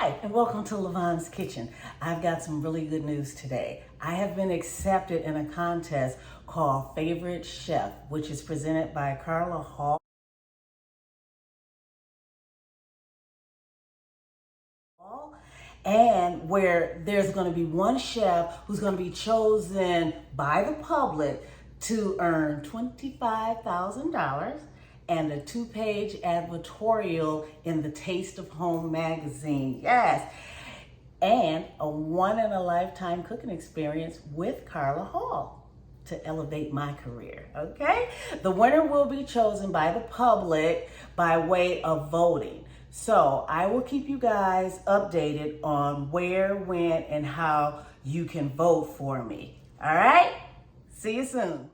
Hi, and welcome to Levon's Kitchen. I've got some really good news today. I have been accepted in a contest called Favorite Chef, which is presented by Carla Hall. And where there's going to be one chef who's going to be chosen by the public to earn $25,000 and a 2-page advertorial in the Taste of Home magazine. Yes. And a one-in-a-lifetime cooking experience with Carla Hall to elevate my career, okay? The winner will be chosen by the public by way of voting. So I will keep you guys updated on where, when, and how you can vote for me. All right? See you soon.